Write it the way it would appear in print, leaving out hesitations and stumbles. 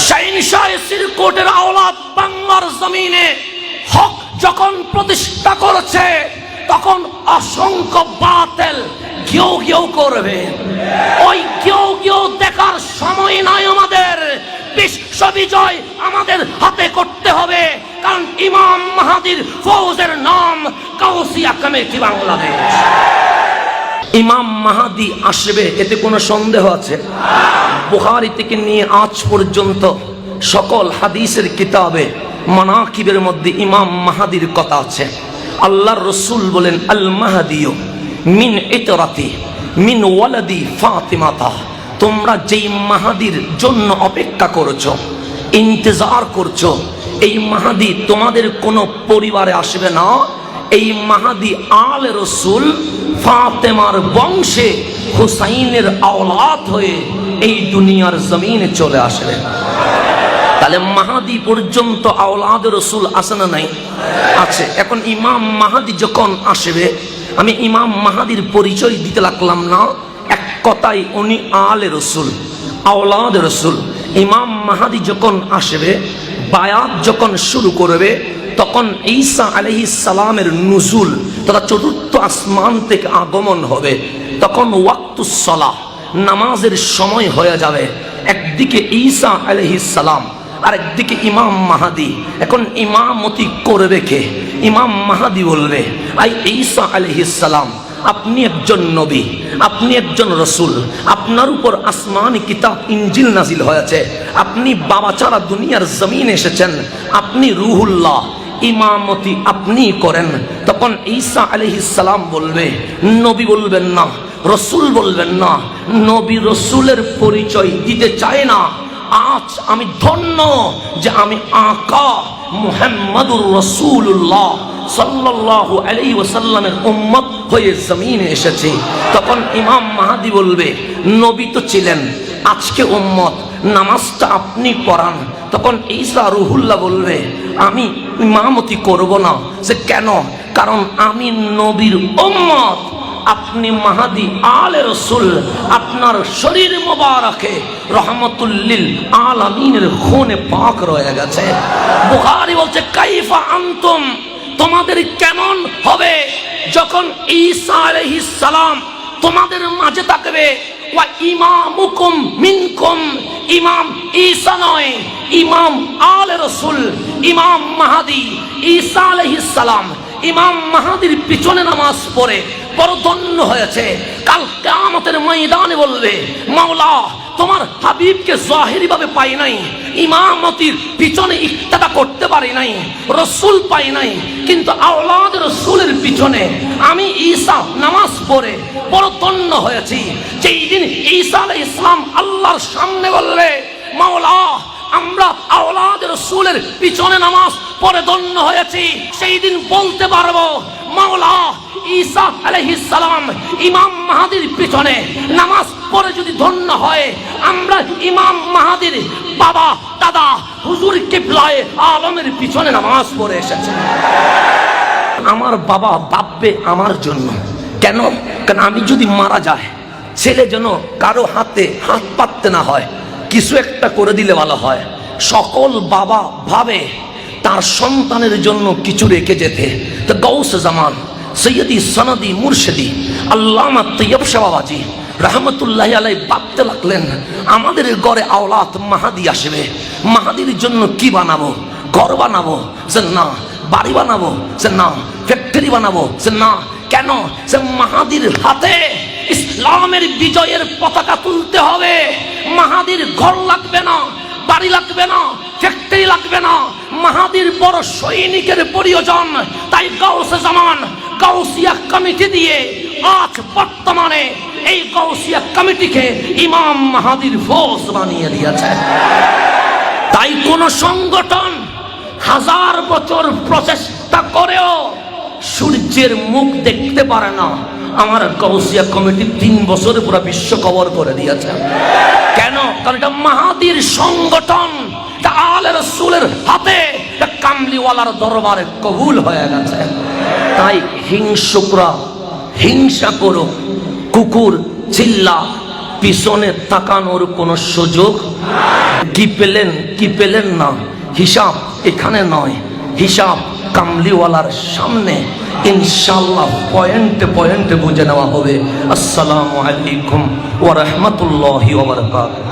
শাহিনশাহ সিরকোটের আওলাদ বাংলার জমিনে হক যখন প্রতিষ্ঠা করেছে তখন অসংখ্য বাতিল কেউ কেউ করবে। ওই কেউ কেউ দেখার সময় নাই আমাদের। বিশ্ব বিজয় আমাদের হাতে করতে হবে, কারণ ইমাম মাহাদির ফৌজের নাম গাউসিয়া কমিটি বাংলাদেশ। ইমাম মাহাদি আসবে, এতে কোনো সন্দেহ আছে? বুখারী থেকে নিয়ে আজ পর্যন্ত সকল হাদিসের কিতাবে মানাকিবের মধ্যে ইমাম মাহাদির কথা আছে। আল্লাহর রাসূল বলেন, আল মাহদিয়ু মিন ইতরাতি মিন ওয়ালাদি ফাতিমাতা। তোমরা যেই মাহাদির জন্য অপেক্ষা করছো, ইন্তজার করছো, এই মাহাদি তোমাদের কোনো পরিবারে আসবে না। এই মাহাদি আলে রাসূল ফাতেমার বংশে হুসাইনের আওলাদ হয়ে এই দুনিয়ার জমিনে চলে আসবে। তাহলে মাহাদি পর্যন্ত আওলাদ রাসূল আছে না নাই? আছে। এখন ইমাম মাহাদি যখন আসবে, আমি ইমাম মাহাদির পরিচয় দিতে লাগলাম না, এক কথাই উনি আলে রাসূল, আওলাদ রাসূল। ইমাম মাহাদি যখন আসবে, বায়াত যখন শুরু করবে, তখন ঈসা আলাইহিস সালামের নুজুল তথা চতুর্থ আসমান থেকে আগমন হবে। তখন ওয়াক্তুস সালাহ, নামাজের সময় হয়ে যাবে। একদিকে ঈসা আলাইহিস সালাম, আর একদিকে ইমাম মাহাদি। এখন ইমামতি করবে কে? ইমাম মাহাদি বলবে, আই ঈসা আলাইহিস সালাম, আপনি একজন নবী, আপনি একজন রাসূল, আপনার উপর আসমানি কিতাব ইনজিল নাজিল হয়েছে, আপনি বাবা ছাড়া দুনিয়ার জমিনে এসেছেন, আপনি রুহুল্লাহ, ইমামতি আপনি করেন। তখন ঈসা আলাইহিস সালাম বলবে, নবী বলবেন না, রাসূল বলবেন না, নবী রাসূলের পরিচয় দিতে চায় না। আজ আমি ধন্য যে আমি আকা মুহাম্মাদুর রাসূলুল্লাহ সাল্লাল্লাহু আলাইহি ওয়াসাল্লামের উম্মত হয়ে জমিনে এসেছি। তখন ইমাম মাহাদি বলবে, নবী তো ছিলেন, আজকে উম্মত, নামাজটা আপনি পড়ান। তখন ঈসা রুহুল্লাহ বলবে, আমি ইমামতি করব না। যে কেন? কারণ আমি নবীর উম্মত, আপনি মাহাদি আলে রাসূল, আপনার শরীর মোবারকে রহমাতুল লিল আলামিনের খুনে পাক রয়ে গেছে। বুখারী বলছে, কাইফা আনতুম, তোমাদের কেমন হবে যখন ঈসা আলাইহিস সালাম তোমাদের মাঝে থাকবে। ওয়া ইমামুকুম মিনকুম, ইমাম ঈসা নয়, ইমাম আলে রাসূল, ইমাম মাহাদি ঈসা আলাইহিস সালাম ইমাম মাহাদির পিছনে নামাজ পড়ে বড় ধন্য হয়েছে। কাল কিয়ামতের ময়দানে বলবে, মাওলা তোমার হাবিবকে জাহিরি ভাবে পাই নাই, ইমামতির পিছনে ইক্তাদা করতে পারি নাই, রাসূল পাই নাই, কিন্তু আওলাদ রাসূলের পিছনে আমি ঈসা নামাজ পড়ে বড় ধন্য হয়েছি। যেই দিন ঈসা আলাইহিস সালাম আল্লাহর সামনে বলবে, মাওলা আমরা আওলাদ রাসূলের পিছনে নামাজ পড়ে ধন্য হয়েছি, সেই দিন বলতে পারবো, মাওলা ঈসা আলাইহিস সালাম ইমাম মাহাদির পিছনে নামাজ পড়ে যদি ধন্য হয়, আমরা ইমাম মাহাদির বাবা দাদা হুজুর কিবলায়ে আলমের পিছনে নামাজ পড়ে এসেছে। আমার বাবা ভাববে আমার জন্য। কেন? কারণ আমি যদি মারা যায়, ছেলে যেন কারো হাতে হাত পাততে না হয়, কিছু একটা করে দিলে ভালো হয়। সকল বাবা ভাবে তার সন্তানের জন্য কিছু রেখে যেতে। তো গাউসে জামান সৈয়দি সনদি মুর্শিদি আল্লামা তৈয়ব শাহ বাবাজি রহমতুল্লাহি আলাইহি ভাবতে লাগলেন, আমাদের ঘরে আওলাদ মাহাদি আসবে, মাহাদির জন্য কি বানাবো? ঘর বানাবো? যে না। বাড়ি বানাবো? যে না। ফ্যাক্টরি বানাবো? যে না। কেন? যে মাহাদির হাতে ইসলামের বিজয়ের পতাকা তুলতে হবে। মাহাদির ঘর লাগবে না, বাড়ি লাগবে না, ফ্যাক্টরি লাগবে না, মাহাদির বড় সৈনিকের প্রয়োজন। তাই গাউসে জামান গাউসিয়া কমিটি দিয়ে আজ বর্তমানে এই গাউসিয়া কমিটিকে ইমাম মাহাদির ফৌজ বানিয়ে দিয়েছে। তাই কোন সংগঠন হাজার বছর প্রচেষ্টা করেও সূর্যের মুখ দেখতে পারে না। আমার গাউসিয়া কমিটি 3 বছরে পুরো বিশ্ব কভার করে দিয়েছে। কেন? কারণ এটা মাহাদির সংগঠন, এটা আলে রাসূলের হাতে, এটা কামলিওয়ালার দরবারে কবুল হয়ে গেছে। তাই হিংসুকরা হিংসা করো, কুকুর চিল্লা, পিছনে তাকানোর কোনো সুযোগ কি পেলেন কি পেলেন না, হিসাব এখানে নয়, হিসাব কামলিওয়ালার সামনে ইনশাআল্লাহ পয়েন্টে পয়েন্টে বুঝে নেওয়া হবে। আসসালামু আলাইকুম ওয়া রাহমাতুল্লাহি ওয়া বারাকাতুহু।